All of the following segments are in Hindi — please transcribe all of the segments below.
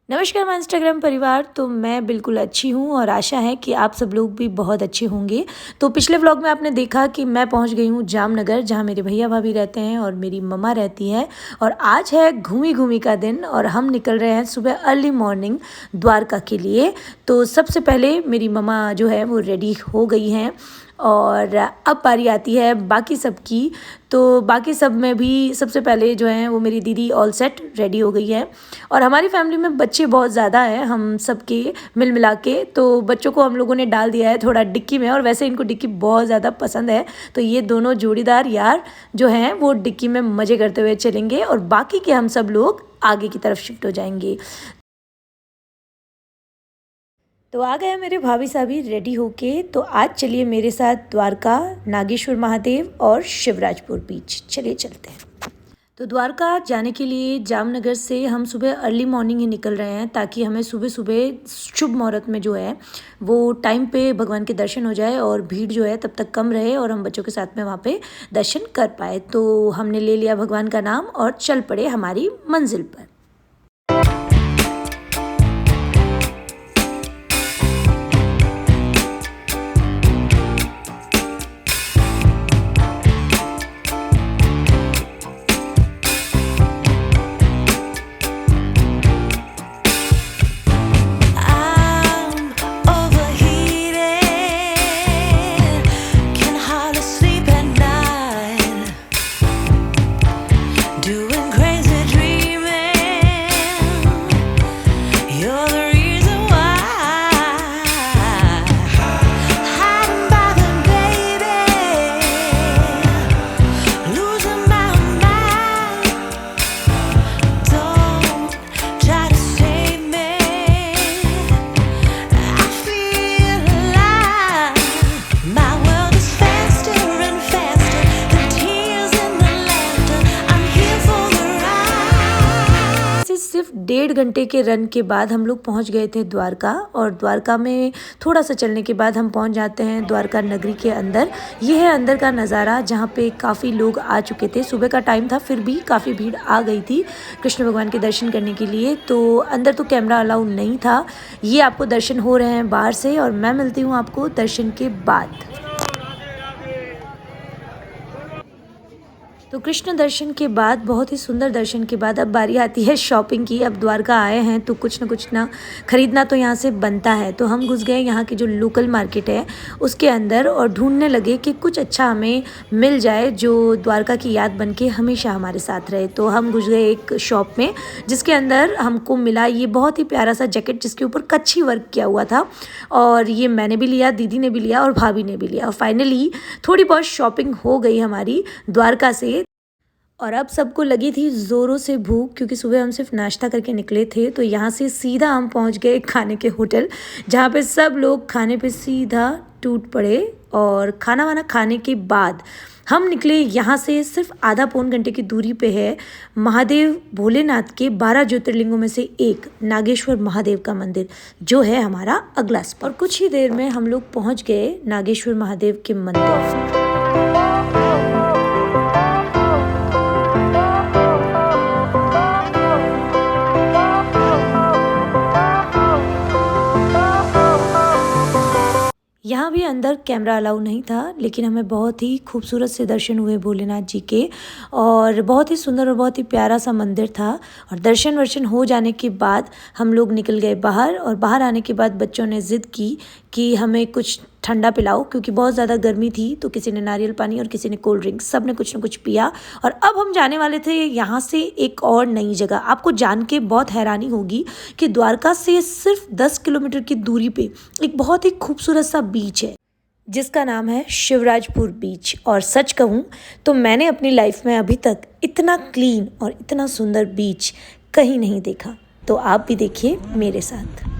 नमस्कार माय इंस्टाग्राम परिवार। तो मैं बिल्कुल अच्छी हूँ और आशा है कि आप सब लोग भी बहुत अच्छे होंगे। तो पिछले व्लॉग में आपने देखा कि मैं पहुँच गई हूँ जामनगर, जहाँ मेरे भैया भाभी रहते हैं और मेरी मम्मा रहती है। और आज है घूमी घूमी का दिन और हम निकल रहे हैं सुबह अर्ली मॉर्निंग द्वारका के लिए। तो सबसे पहले मेरी मम्मा जो है वो रेडी हो गई हैं और अब बारी आती है बाकी सब की। तो बाकी सब में भी सबसे पहले जो है वो मेरी दीदी ऑल सेट रेडी हो गई है। और हमारी फैमिली में बच्चे बहुत ज़्यादा हैं, हम सबके मिल मिला के। तो बच्चों को हम लोगों ने डाल दिया है थोड़ा डिक्की में, और वैसे इनको डिक्की बहुत ज़्यादा पसंद है। तो ये दोनों जोड़ीदार यार जो हैं वो डिक्की में मज़े करते हुए चलेंगे और बाकी के हम सब लोग आगे की तरफ शिफ्ट हो जाएंगे। तो आ गए मेरे भाभी साहबी रेडी होके। तो आज चलिए मेरे साथ द्वारका, नागेश्वर महादेव और शिवराजपुर बीच चलिए चलते हैं। तो द्वारका जाने के लिए जामनगर से हम सुबह अर्ली मॉर्निंग ही निकल रहे हैं, ताकि हमें सुबह सुबह शुभ मुहूर्त में जो है वो टाइम पे भगवान के दर्शन हो जाए और भीड़ जो है तब तक कम रहे और हम बच्चों के साथ में वहाँ पे दर्शन कर पाए। तो हमने ले लिया भगवान का नाम और चल पड़े हमारी मंजिल पर। सिर्फ 1.5 घंटे के रन के बाद हम लोग पहुंच गए थे द्वारका। और द्वारका में थोड़ा सा चलने के बाद हम पहुंच जाते हैं द्वारका नगरी के अंदर। ये है अंदर का नज़ारा, जहां पे काफ़ी लोग आ चुके थे। सुबह का टाइम था, फिर भी काफ़ी भीड़ आ गई थी कृष्ण भगवान के दर्शन करने के लिए। तो अंदर तो कैमरा अलाउड नहीं था। ये आपको दर्शन हो रहे हैं बाहर से और मैं मिलती हूँ आपको दर्शन के बाद। तो कृष्ण दर्शन के बाद, बहुत ही सुंदर दर्शन के बाद, अब बारी आती है शॉपिंग की। अब द्वारका आए हैं तो कुछ ना ख़रीदना तो यहाँ से बनता है। तो हम घुस गए यहाँ की जो लोकल मार्केट है उसके अंदर और ढूंढने लगे कि कुछ अच्छा हमें मिल जाए जो द्वारका की याद बन के हमेशा हमारे साथ रहे। तो हम घुस गए एक शॉप में, जिसके अंदर हमको मिला ये बहुत ही प्यारा सा जैकेट, जिसके ऊपर कच्छी वर्क किया हुआ था। और ये मैंने भी लिया, दीदी ने भी लिया और भाभी ने भी लिया। और फाइनली थोड़ी बहुत शॉपिंग हो गई हमारी द्वारका से। और अब सबको लगी थी ज़ोरों से भूख, क्योंकि सुबह हम सिर्फ नाश्ता करके निकले थे। तो यहाँ से सीधा हम पहुँच गए खाने के होटल, जहाँ पे सब लोग खाने पे सीधा टूट पड़े। और खाना वाना खाने के बाद हम निकले यहाँ से। सिर्फ आधा पौन घंटे की दूरी पे है महादेव भोलेनाथ के 12 ज्योतिर्लिंगों में से एक नागेश्वर महादेव का मंदिर, जो है हमारा अगला स्पॉट। और कुछ ही देर में हम लोग पहुँच गए नागेश्वर महादेव के मंदिर। यहाँ भी अंदर कैमरा अलाउ नहीं था, लेकिन हमें बहुत ही खूबसूरत से दर्शन हुए भोलेनाथ जी के। और बहुत ही सुंदर और बहुत ही प्यारा सा मंदिर था। और दर्शन वर्शन हो जाने के बाद हम लोग निकल गए बाहर। और बाहर आने के बाद बच्चों ने ज़िद की कि हमें कुछ ठंडा पिलाओ, क्योंकि बहुत ज़्यादा गर्मी थी। तो किसी ने नारियल पानी और किसी ने कोल्ड ड्रिंक, सब ने कुछ न कुछ पिया। और अब हम जाने वाले थे यहाँ से एक और नई जगह। आपको जान के बहुत हैरानी होगी कि द्वारका से सिर्फ 10 किलोमीटर की दूरी पे एक बहुत ही खूबसूरत सा बीच है, जिसका नाम है शिवराजपुर बीच। और सच कहूँ तो मैंने अपनी लाइफ में अभी तक इतना क्लीन और इतना सुंदर बीच कहीं नहीं देखा। तो आप भी देखिए मेरे साथ।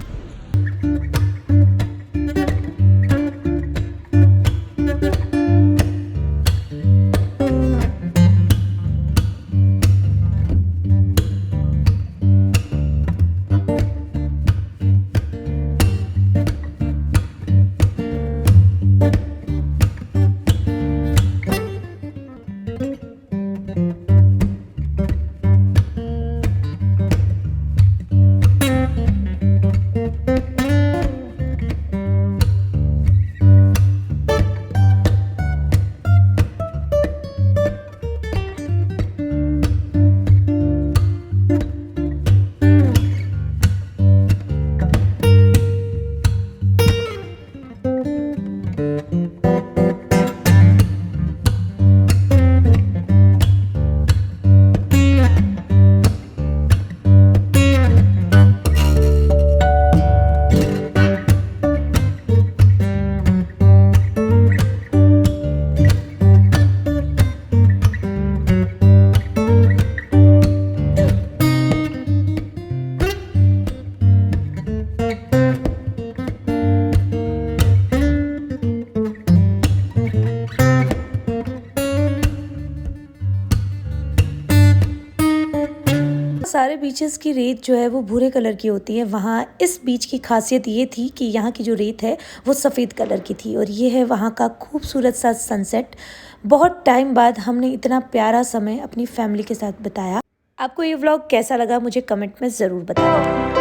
सारे बीचेस की रेत जो है वो भूरे कलर की होती है। वहाँ इस बीच की खासियत ये थी कि यहाँ की जो रेत है वो सफ़ेद कलर की थी। और ये है वहाँ का खूबसूरत सा सनसेट। बहुत टाइम बाद हमने इतना प्यारा समय अपनी फैमिली के साथ बिताया। आपको ये व्लॉग कैसा लगा मुझे कमेंट में ज़रूर बताना।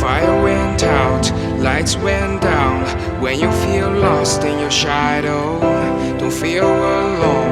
Fire went out, lights went down. When you feel lost in your shadow, don't feel alone.